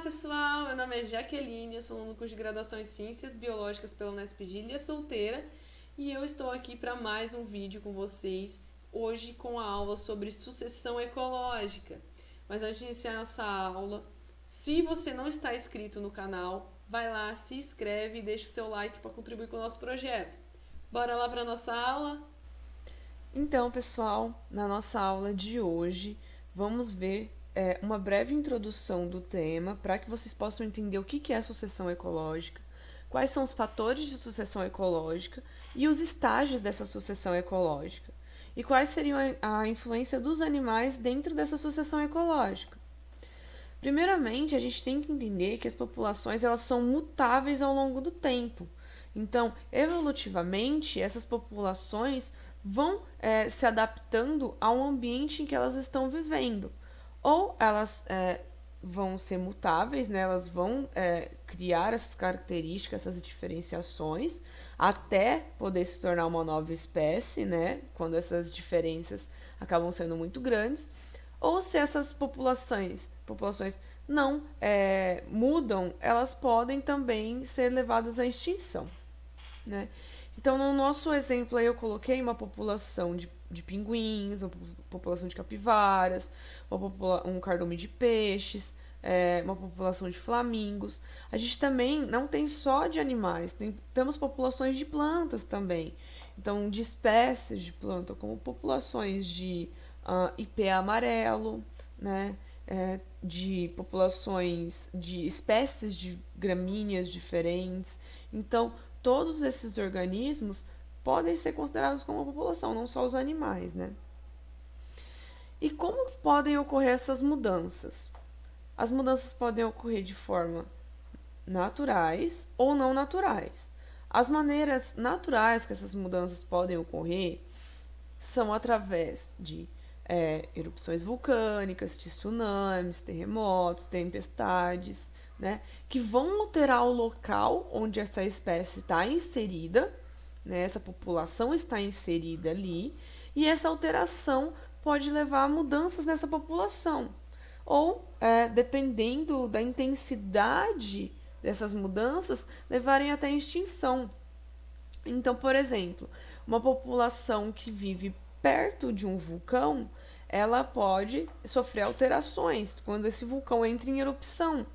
pessoal, meu nome é Jaqueline, eu sou aluna do curso de graduação em Ciências Biológicas pela Unesp de Ilha Solteira e eu estou aqui para mais um vídeo com vocês, hoje com a aula sobre sucessão ecológica. Mas antes de iniciar nossa aula, se você não está inscrito no canal, vai lá, se inscreve e deixa o seu like para contribuir com o nosso projeto. Bora lá para nossa aula? Então, pessoal, na nossa aula de hoje, vamos ver uma breve introdução do tema para que vocês possam entender o que é sucessão ecológica, quais são os fatores de sucessão ecológica e os estágios dessa sucessão ecológica, e quais seriam a influência dos animais dentro dessa sucessão ecológica. Primeiramente, a gente tem que entender que as populações elas são mutáveis ao longo do tempo. Então, evolutivamente, essas populações vão se adaptando ao ambiente em que elas estão vivendo. Ou elas vão ser mutáveis, né? Elas vão criar essas características, essas diferenciações, até poder se tornar uma nova espécie, né? Quando essas diferenças acabam sendo muito grandes. Ou se essas populações não mudam, elas podem também ser levadas à extinção, né? Então, no nosso exemplo aí, eu coloquei uma população de pinguins, uma população de capivaras, um cardume de peixes, uma população de flamingos. A gente também não tem só de animais, temos populações de plantas também. Então, de espécies de planta, como populações de ipê amarelo, né? De populações de espécies de gramíneas diferentes. Então, todos esses organismos podem ser considerados como uma população, não só os animais, né? E como podem ocorrer essas mudanças? As mudanças podem ocorrer de forma naturais ou não naturais. As maneiras naturais que essas mudanças podem ocorrer são através de erupções vulcânicas, de tsunamis, terremotos, tempestades, né, que vão alterar o local onde essa espécie está inserida, né, essa população está inserida ali, e essa alteração pode levar a mudanças nessa população. Ou, dependendo da intensidade dessas mudanças, levarem até a extinção. Então, por exemplo, uma população que vive perto de um vulcão, ela pode sofrer alterações quando esse vulcão entra em erupção.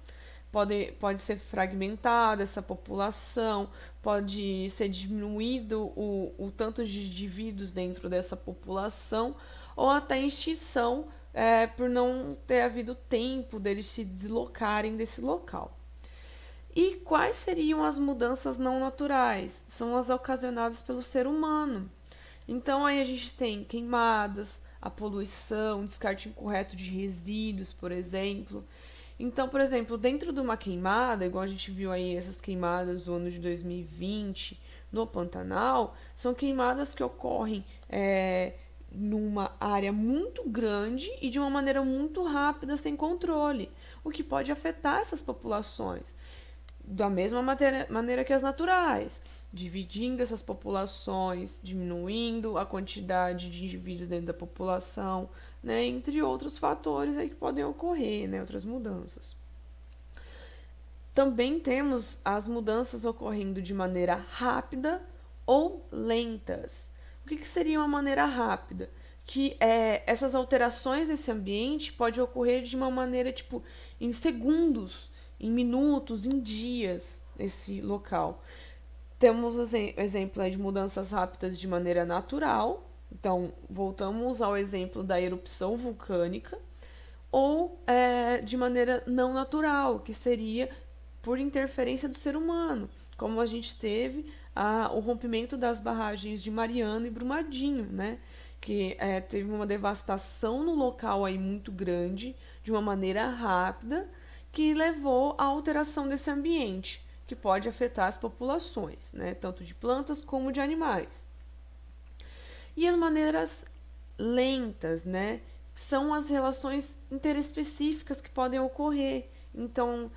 Pode ser fragmentada essa população, pode ser diminuído o tanto de indivíduos dentro dessa população, ou até extinção por não ter havido tempo deles se deslocarem desse local. E quais seriam as mudanças não naturais? São as ocasionadas pelo ser humano. Então aí a gente tem queimadas, a poluição, descarte incorreto de resíduos, por exemplo. Então, por exemplo, dentro de uma queimada, igual a gente viu aí essas queimadas do ano de 2020 no Pantanal, são queimadas que ocorrem numa área muito grande e de uma maneira muito rápida, sem controle, o que pode afetar essas populações da mesma maneira que as naturais, dividindo essas populações, diminuindo a quantidade de indivíduos dentro da população, né, entre outros fatores aí que podem ocorrer, né, outras mudanças. Também temos as mudanças ocorrendo de maneira rápida ou lentas. O que seria uma maneira rápida? Que essas alterações nesse ambiente podem ocorrer de uma maneira tipo em segundos, em minutos, em dias nesse local. Temos o exemplo de mudanças rápidas de maneira natural. Então, voltamos ao exemplo da erupção vulcânica, ou de maneira não natural, que seria por interferência do ser humano, como a gente teve o rompimento das barragens de Mariana e Brumadinho, né? Que teve uma devastação no local aí muito grande, de uma maneira rápida, que levou à alteração desse ambiente, que pode afetar as populações, né? Tanto de plantas como de animais. E as maneiras lentas, né? São as relações interespecíficas que podem ocorrer. Então,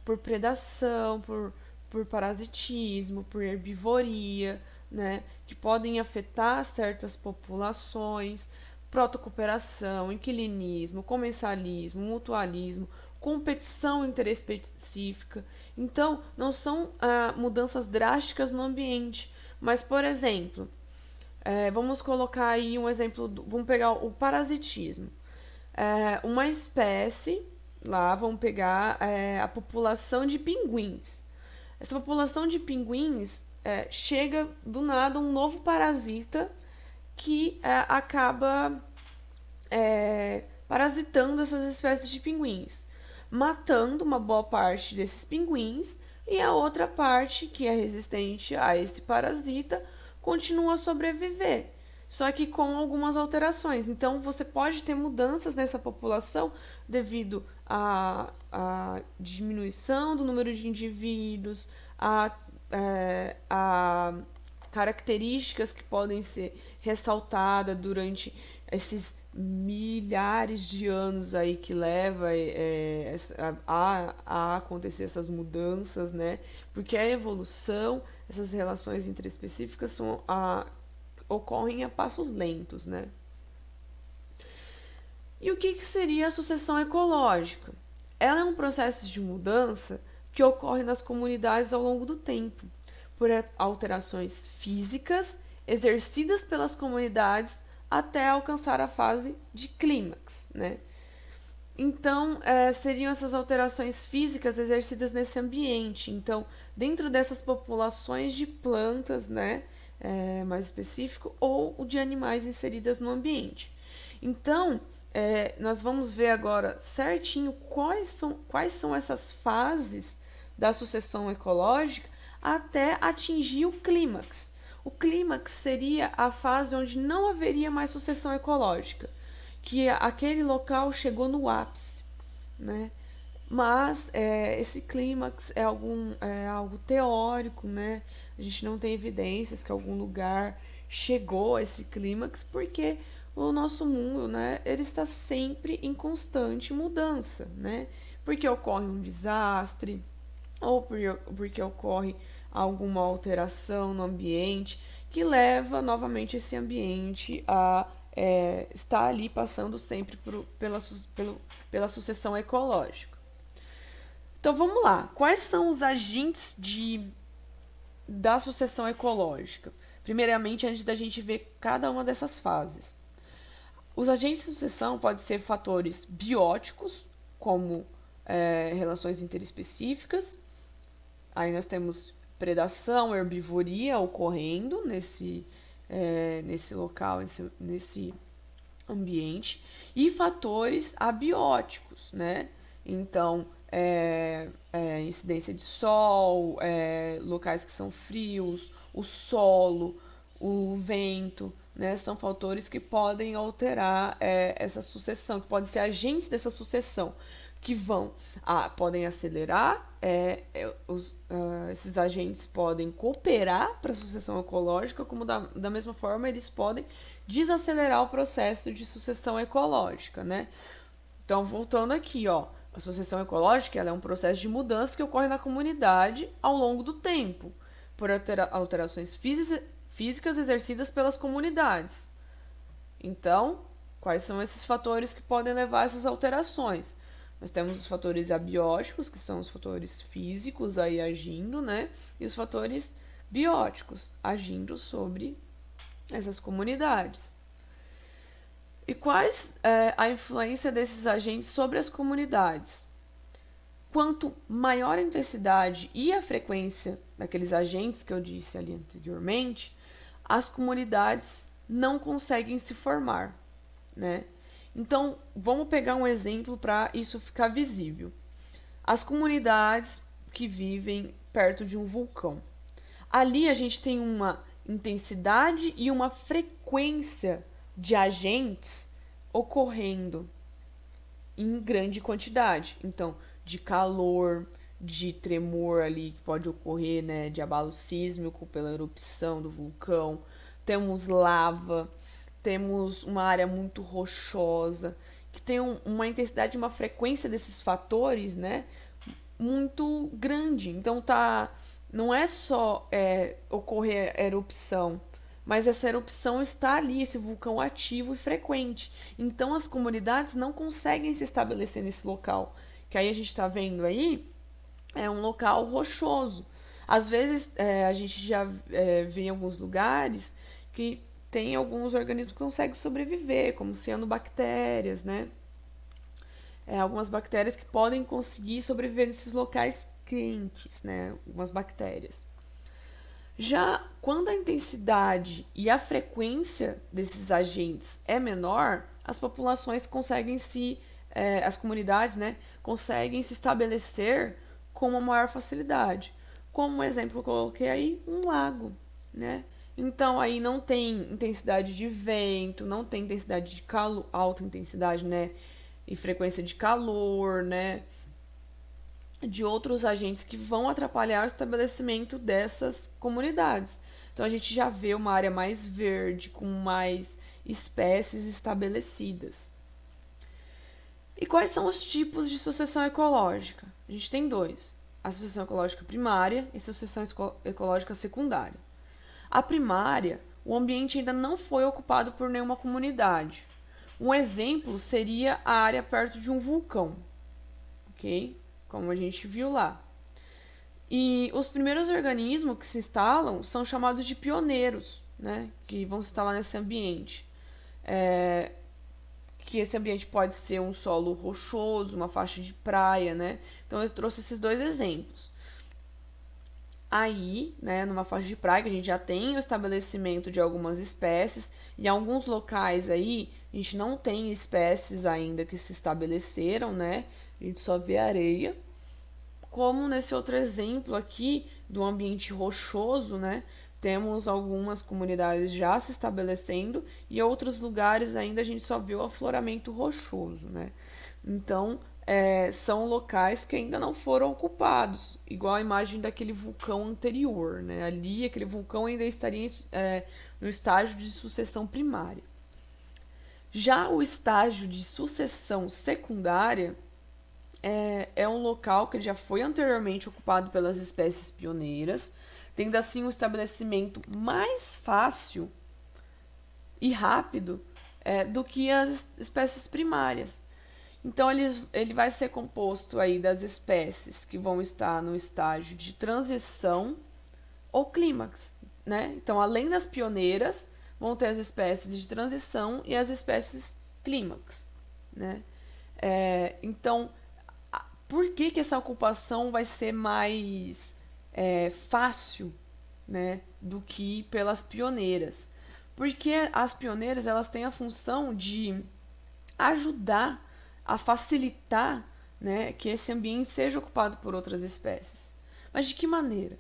por predação, por parasitismo, por herbivoria, né? Que podem afetar certas populações, protocooperação, inquilinismo, comensalismo, mutualismo, competição interespecífica. Então, não são mudanças drásticas no ambiente, mas, por exemplo, vamos colocar aí um exemplo, vamos pegar o parasitismo. Uma espécie, lá vamos pegar a população de pinguins. Essa população de pinguins chega do nada um novo parasita que acaba parasitando essas espécies de pinguins, matando uma boa parte desses pinguins e a outra parte, que é resistente a esse parasita, continua a sobreviver, só que com algumas alterações. Então, você pode ter mudanças nessa população devido à diminuição do número de indivíduos, a características que podem ser ressaltadas durante esses milhares de anos aí que leva a acontecer essas mudanças, né? Porque a evolução, essas relações interespecíficas ocorrem a passos lentos, né? E o que seria a sucessão ecológica? Ela é um processo de mudança que ocorre nas comunidades ao longo do tempo, por alterações físicas exercidas pelas comunidades até alcançar a fase de clímax, né? Então, seriam essas alterações físicas exercidas nesse ambiente. Então, dentro dessas populações de plantas, né, mais específico, ou de animais inseridas no ambiente. Então, nós vamos ver agora certinho quais são essas fases da sucessão ecológica até atingir o clímax. O clímax seria a fase onde não haveria mais sucessão ecológica, que aquele local chegou no ápice, né? Mas esse clímax é algo teórico, né? A gente não tem evidências que algum lugar chegou a esse clímax, porque o nosso mundo, né, ele está sempre em constante mudança, né? Porque ocorre um desastre, ou porque ocorre alguma alteração no ambiente que leva novamente esse ambiente a estar ali passando sempre pela sucessão ecológica. Então vamos lá, quais são os agentes da sucessão ecológica? Primeiramente, antes da gente ver cada uma dessas fases. Os agentes de sucessão podem ser fatores bióticos, como relações interespecíficas. Aí nós temos predação, herbivoria ocorrendo nesse local, nesse ambiente. E fatores abióticos, né? Então, incidência de sol, locais que são frios, o solo, o vento, né? São fatores que podem alterar essa sucessão, que podem ser agentes dessa sucessão, que podem acelerar, esses agentes podem cooperar para a sucessão ecológica, como da mesma forma eles podem desacelerar o processo de sucessão ecológica, né? Então, voltando aqui, ó, a sucessão ecológica ela é um processo de mudança que ocorre na comunidade ao longo do tempo, por alterações físicas exercidas pelas comunidades. Então, quais são esses fatores que podem levar a essas alterações? Nós temos os fatores abióticos, que são os fatores físicos aí agindo, né? E os fatores bióticos agindo sobre essas comunidades. E quais a influência desses agentes sobre as comunidades? Quanto maior a intensidade e a frequência daqueles agentes que eu disse ali anteriormente, as comunidades não conseguem se formar, né? Então, vamos pegar um exemplo para isso ficar visível. As comunidades que vivem perto de um vulcão. Ali a gente tem uma intensidade e uma frequência de agentes ocorrendo em grande quantidade. Então, de calor, de tremor ali que pode ocorrer, né, de abalo sísmico pela erupção do vulcão. Temos lava, temos uma área muito rochosa, que tem uma intensidade e uma frequência desses fatores, né, muito grande. Então não é só ocorrer a erupção, mas essa erupção está ali, esse vulcão ativo e frequente. Então as comunidades não conseguem se estabelecer nesse local. que aí a gente está vendo aí, é um local rochoso. Às vezes a gente já vê em alguns lugares que tem alguns organismos que conseguem sobreviver, como cianobactérias, né? Algumas bactérias que podem conseguir sobreviver nesses locais quentes, né? Algumas bactérias. Já quando a intensidade e a frequência desses agentes é menor, as populações conseguem as comunidades, né, conseguem se estabelecer com uma maior facilidade. Como um exemplo que eu coloquei aí, um lago, né? Então aí não tem intensidade de vento, não tem intensidade de calor, alta intensidade, né, e frequência de calor, né, de outros agentes que vão atrapalhar o estabelecimento dessas comunidades. Então a gente já vê uma área mais verde, com mais espécies estabelecidas. E quais são os tipos de sucessão ecológica? A gente tem dois: a sucessão ecológica primária e a sucessão ecológica secundária. A primária, o ambiente ainda não foi ocupado por nenhuma comunidade. Um exemplo seria a área perto de um vulcão, ok? Como a gente viu lá. E os primeiros organismos que se instalam são chamados de pioneiros, né? Que vão se instalar nesse ambiente. Que esse ambiente pode ser um solo rochoso, uma faixa de praia, né? Então eu trouxe esses dois exemplos. Aí, né, numa faixa de praia, que a gente já tem o estabelecimento de algumas espécies, e em alguns locais aí a gente não tem espécies ainda que se estabeleceram, né? A gente só vê areia. Como nesse outro exemplo aqui do ambiente rochoso, né? Temos algumas comunidades já se estabelecendo e outros lugares ainda a gente só vê o afloramento rochoso, né? Então, são locais que ainda não foram ocupados, igual a imagem daquele vulcão anterior, né? Ali, aquele vulcão ainda estaria no estágio de sucessão primária. Já o estágio de sucessão secundária é um local que já foi anteriormente ocupado pelas espécies pioneiras, tendo assim um estabelecimento mais fácil e rápido do que as espécies primárias. Então ele vai ser composto aí das espécies que vão estar no estágio de transição ou clímax, né? Então, além das pioneiras, vão ter as espécies de transição e as espécies clímax, né? Então, por que essa ocupação vai ser mais fácil, né, do que pelas pioneiras? Porque as pioneiras elas têm a função de ajudar a facilitar, né, que esse ambiente seja ocupado por outras espécies. Mas de que maneira?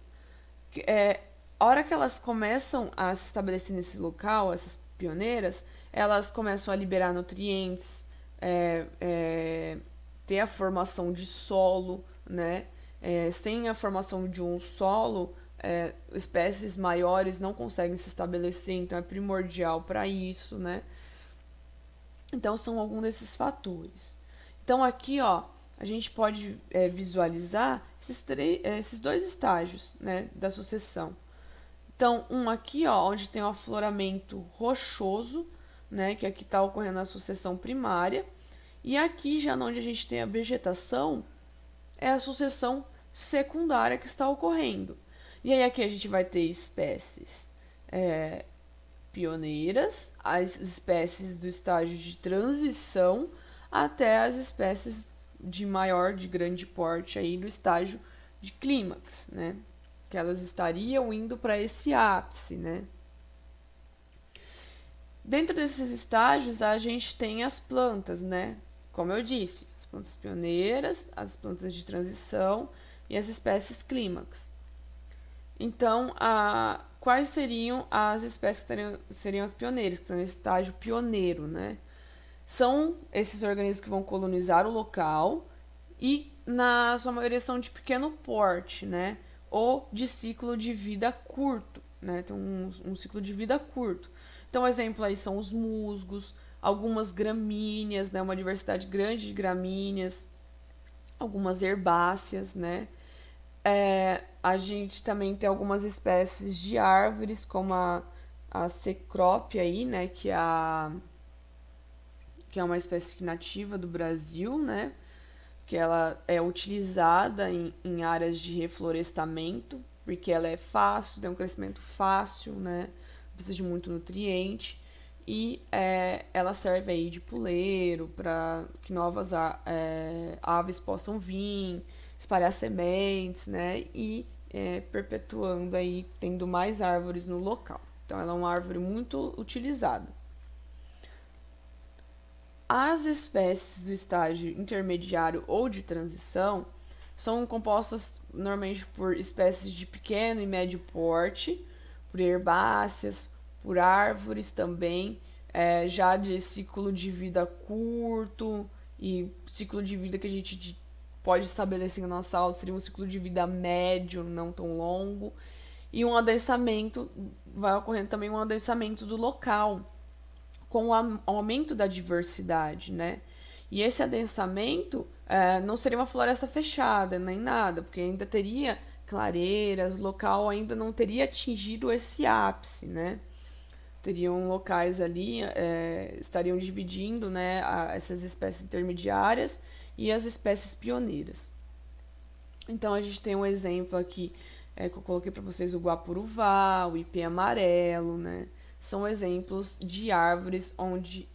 A hora que elas começam a se estabelecer nesse local, essas pioneiras, elas começam a liberar nutrientes, ter a formação de solo, né? Sem a formação de um solo, espécies maiores não conseguem se estabelecer, então é primordial para isso, né? Então são alguns desses fatores. Então aqui, ó, a gente pode visualizar esses dois estágios, né, da sucessão. Então, um aqui, ó, onde tem o afloramento rochoso, né, que aqui está ocorrendo a sucessão primária. E aqui, já onde a gente tem a vegetação, é a sucessão secundária que está ocorrendo. E aí aqui a gente vai ter espécies pioneiras, as espécies do estágio de transição, até as espécies de grande porte aí do estágio de clímax, né? Que elas estariam indo para esse ápice, né? Dentro desses estágios, a gente tem as plantas, né? Como eu disse, as plantas pioneiras, as plantas de transição e as espécies clímax. Então, quais seriam as espécies que seriam as pioneiras, que estão no estágio pioneiro, né? São esses organismos que vão colonizar o local e, na sua maioria, são de pequeno porte, né? Ou de ciclo de vida curto, né? Tem um ciclo de vida curto. Então, exemplo aí são os musgos, algumas gramíneas, né? Uma diversidade grande de gramíneas, algumas herbáceas, né? A gente também tem algumas espécies de árvores, como a cecrópia aí, né? Que é uma espécie nativa do Brasil, né? que ela é utilizada em áreas de reflorestamento, porque ela é fácil, tem um crescimento fácil, né? Não precisa de muito nutriente. E ela serve aí de puleiro para que novas aves possam vir, espalhar sementes, né? E perpetuando aí, tendo mais árvores no local. Então, ela é uma árvore muito utilizada. As espécies do estágio intermediário ou de transição são compostas normalmente por espécies de pequeno e médio porte, por herbáceas, por árvores também, já de ciclo de vida curto e ciclo de vida que a gente pode estabelecer na nossa aula seria um ciclo de vida médio, não tão longo, e um adensamento, vai ocorrendo também um adensamento do local, com o aumento da diversidade, né? E esse adensamento não seria uma floresta fechada, nem nada, porque ainda teria clareiras, o local ainda não teria atingido esse ápice, né? Teriam locais ali, estariam dividindo, né, essas espécies intermediárias e as espécies pioneiras. Então, a gente tem um exemplo aqui que eu coloquei para vocês, o guapuruvá, o ipê amarelo, né? São exemplos de árvores onde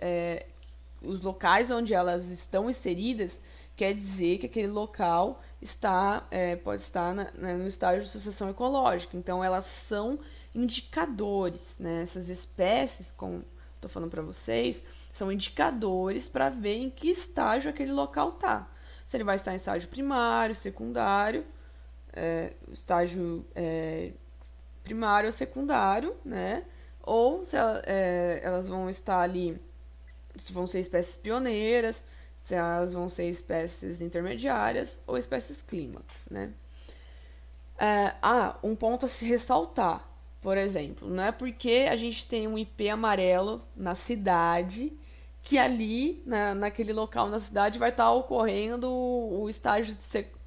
os locais onde elas estão inseridas quer dizer que aquele local pode estar no estágio de sucessão ecológica. Então, elas são indicadores, né? Essas espécies, como estou falando para vocês, são indicadores para ver em que estágio aquele local está. Se ele vai estar em estágio primário, secundário, estágio primário ou secundário, né? Ou se elas vão estar ali, se vão ser espécies pioneiras, se elas vão ser espécies intermediárias ou espécies clímax, né? Um ponto a se ressaltar, por exemplo, não é porque a gente tem um ipê amarelo na cidade que ali, naquele local na cidade, vai estar ocorrendo o estágio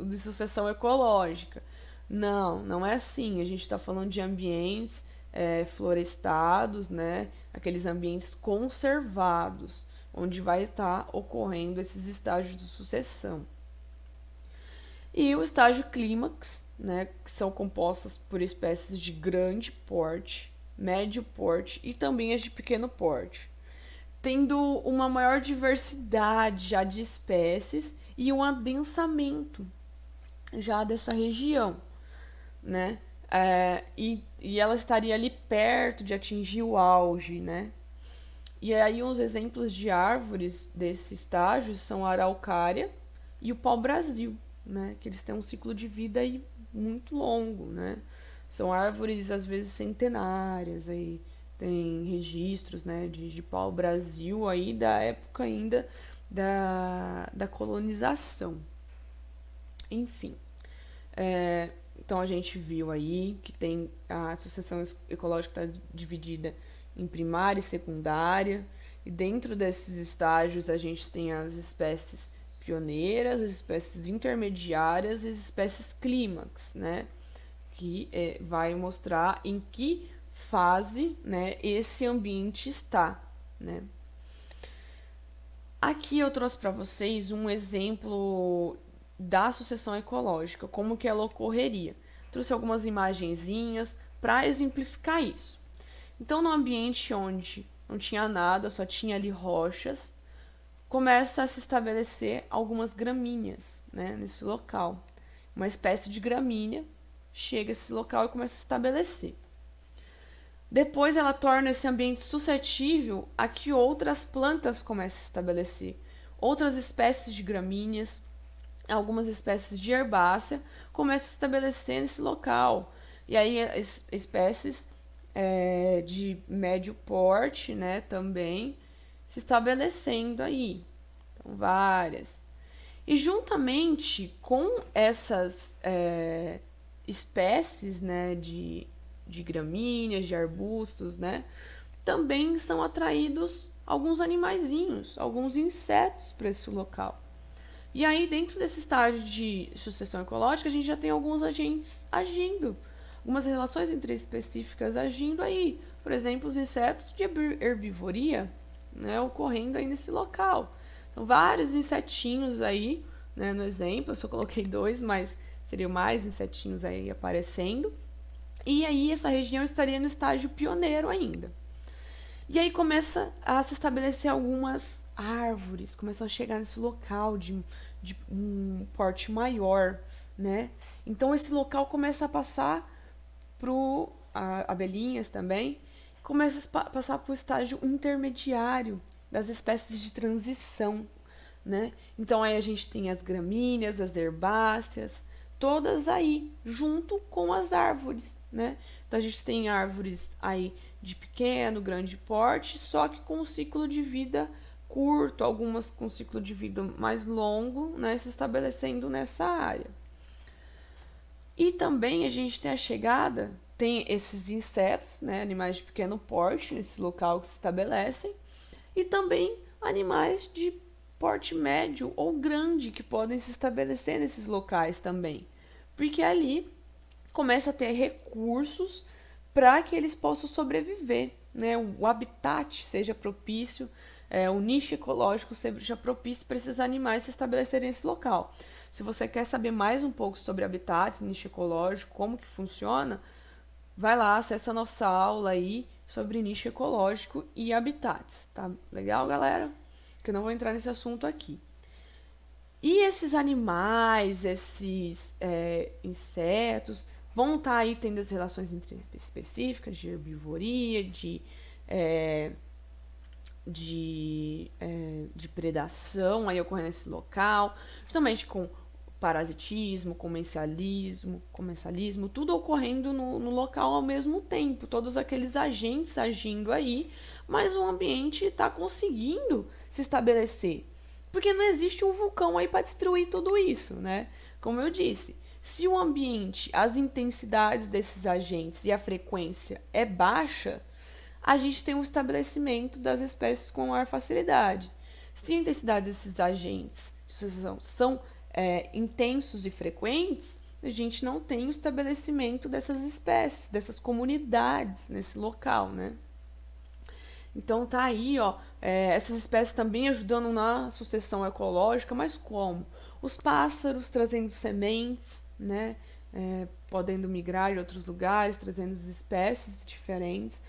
de sucessão ecológica. Não é assim. A gente está falando de ambientes florestados, né? Aqueles ambientes conservados, onde vai estar ocorrendo esses estágios de sucessão. E o estágio clímax, né, que são compostos por espécies de grande porte, médio porte e também as de pequeno porte, tendo uma maior diversidade já de espécies e um adensamento já dessa região, né? E ela estaria ali perto de atingir o auge, né? E aí uns exemplos de árvores desse estágio são a araucária e o pau-brasil, né? Que eles têm um ciclo de vida aí muito longo, né? São árvores às vezes centenárias, aí tem registros, né, de pau-brasil aí da época ainda da colonização. Enfim, então a gente viu aí que tem a sucessão ecológica está dividida em primária e secundária, e dentro desses estágios a gente tem as espécies pioneiras, as espécies intermediárias e as espécies clímax, né? Que vai mostrar em que fase, né, esse ambiente está, né? Aqui eu trouxe para vocês um exemplo da sucessão ecológica, como que ela ocorreria. Trouxe algumas imagenzinhas para exemplificar isso. Então, no ambiente onde não tinha nada, só tinha ali rochas, começa a se estabelecer algumas gramíneas, né, nesse local. Uma espécie de gramínea chega a esse local e começa a se estabelecer. Depois ela torna esse ambiente suscetível a que outras plantas comecem a se estabelecer. Outras espécies de gramíneas, algumas espécies de herbácea começam a se estabelecer nesse local. E aí espécies de médio porte, né, também se estabelecendo aí. Então, várias. E juntamente com essas espécies, né, de gramíneas, de arbustos, né, também são atraídos alguns animaizinhos, alguns insetos para esse local. E aí, dentro desse estágio de sucessão ecológica, a gente já tem alguns agentes agindo, algumas relações específicas agindo aí. Por exemplo, os insetos de herbivoria, né, ocorrendo aí nesse local. Então, vários insetinhos aí, né, no exemplo, eu só coloquei 2, mas seriam mais insetinhos aí aparecendo. E aí essa região estaria no estágio pioneiro ainda. E aí começa a se estabelecer algumas árvores, começam a chegar nesse local de um porte maior, né? Então esse local começa a passar pro abelhinhas também, começa a passar para o estágio intermediário das espécies de transição, né? Então aí a gente tem as gramíneas, as herbáceas, todas aí junto com as árvores, né? Então a gente tem árvores aí de pequeno, grande porte, só que com um ciclo de vida curto, algumas com ciclo de vida mais longo, né, se estabelecendo nessa área. E também a gente tem a chegada, tem esses insetos, né, animais de pequeno porte nesse local que se estabelecem, e também animais de porte médio ou grande que podem se estabelecer nesses locais também, porque ali começa a ter recursos para que eles possam sobreviver, né? O habitat seja propício, o nicho ecológico seja propício para esses animais se estabelecerem nesse local. Se você quer saber mais um pouco sobre habitats, nicho ecológico, como que funciona, vai lá, acessa a nossa aula aí sobre nicho ecológico e habitats, tá legal, galera? Que eu não vou entrar nesse assunto aqui. E esses animais, esses insetos, vão estar aí tendo as relações específicas de herbivoria, de predação aí ocorrendo nesse local, justamente com parasitismo, comensalismo, tudo ocorrendo no local ao mesmo tempo, todos aqueles agentes agindo aí, mas o ambiente está conseguindo se estabelecer. Porque não existe um vulcão aí para destruir tudo isso, né? Como eu disse, se o ambiente, as intensidades desses agentes e a frequência é baixa, a gente tem um estabelecimento das espécies com maior facilidade. Se a intensidade desses agentes são intensos e frequentes, a gente não tem o estabelecimento dessas espécies, dessas comunidades nesse local, né? Então tá aí, ó, essas espécies também ajudando na sucessão ecológica, mas como? Os pássaros trazendo sementes, né? Podendo migrar de outros lugares, trazendo espécies diferentes.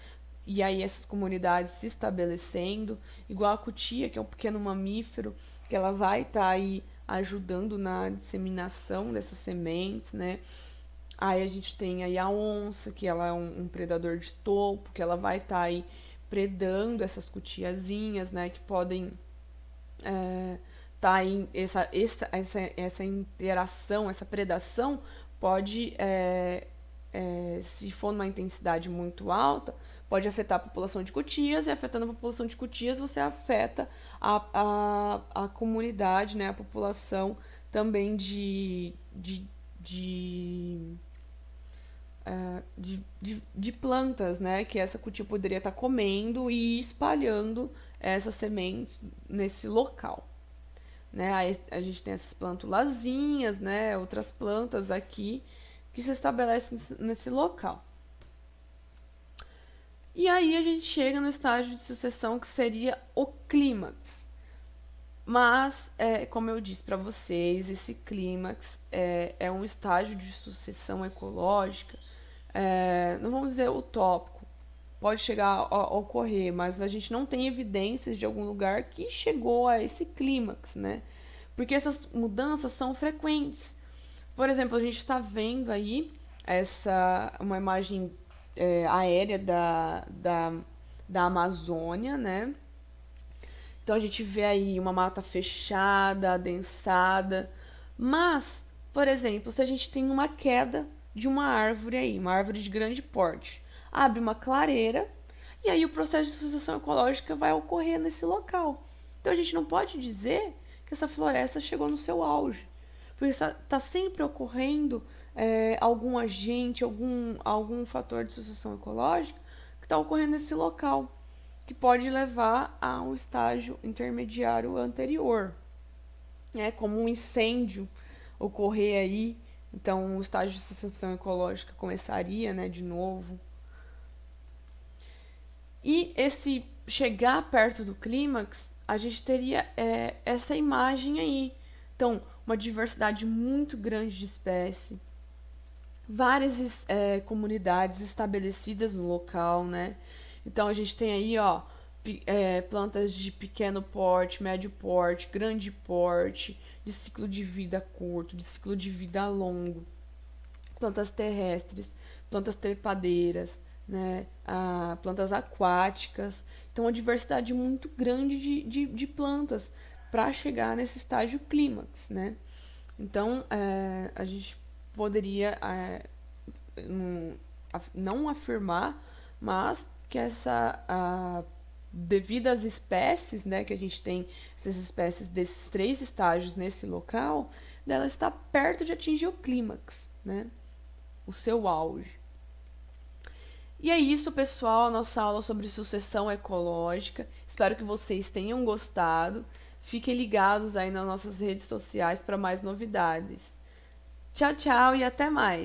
E aí essas comunidades se estabelecendo, igual a cutia, que é um pequeno mamífero, que ela vai estar aí ajudando na disseminação dessas sementes, né? Aí a gente tem aí a onça, que ela é um predador de topo, que ela vai estar aí predando essas cutiazinhas, né? Que podem tá em essa interação, essa predação pode, se for numa intensidade muito alta, pode afetar a população de cutias, e afetando a população de cutias, você afeta a comunidade, né, a população também de plantas, né, que essa cutia poderia estar comendo e espalhando essas sementes nesse local. Né? Aí a gente tem essas plantulazinhas, né, outras plantas aqui que se estabelecem nesse local. E aí a gente chega no estágio de sucessão que seria o clímax. Mas, como eu disse para vocês, esse clímax é um estágio de sucessão ecológica, não vamos dizer utópico, pode chegar a ocorrer, mas a gente não tem evidências de algum lugar que chegou a esse clímax, né? Porque essas mudanças são frequentes. Por exemplo, a gente está vendo aí uma imagem aérea da Amazônia, né? Então a gente vê aí uma mata fechada, adensada. Mas, por exemplo, se a gente tem uma queda de uma árvore aí, uma árvore de grande porte, abre uma clareira e aí o processo de sucessão ecológica vai ocorrer nesse local. Então a gente não pode dizer que essa floresta chegou no seu auge, porque está sempre ocorrendo algum agente, algum fator de sucessão ecológica que está ocorrendo nesse local, que pode levar a um estágio intermediário anterior, como um incêndio ocorrer aí, então o estágio de sucessão ecológica começaria, né, de novo. E esse chegar perto do clímax, a gente teria essa imagem aí, Então, uma diversidade muito grande de espécie, várias comunidades estabelecidas no local, né? Então a gente tem aí, ó, plantas de pequeno porte, médio porte, grande porte, de ciclo de vida curto, de ciclo de vida longo, plantas terrestres, plantas trepadeiras, né? Plantas aquáticas. Então, uma diversidade muito grande de plantas para chegar nesse estágio clímax, né? Então, a gente poderia não afirmar, mas que devido às espécies, né, que a gente tem essas espécies desses 3 estágios nesse local, dela está perto de atingir o clímax, né, o seu auge. E é isso, pessoal, a nossa aula sobre sucessão ecológica. Espero que vocês tenham gostado. Fiquem ligados aí nas nossas redes sociais para mais novidades. Tchau, tchau e até mais!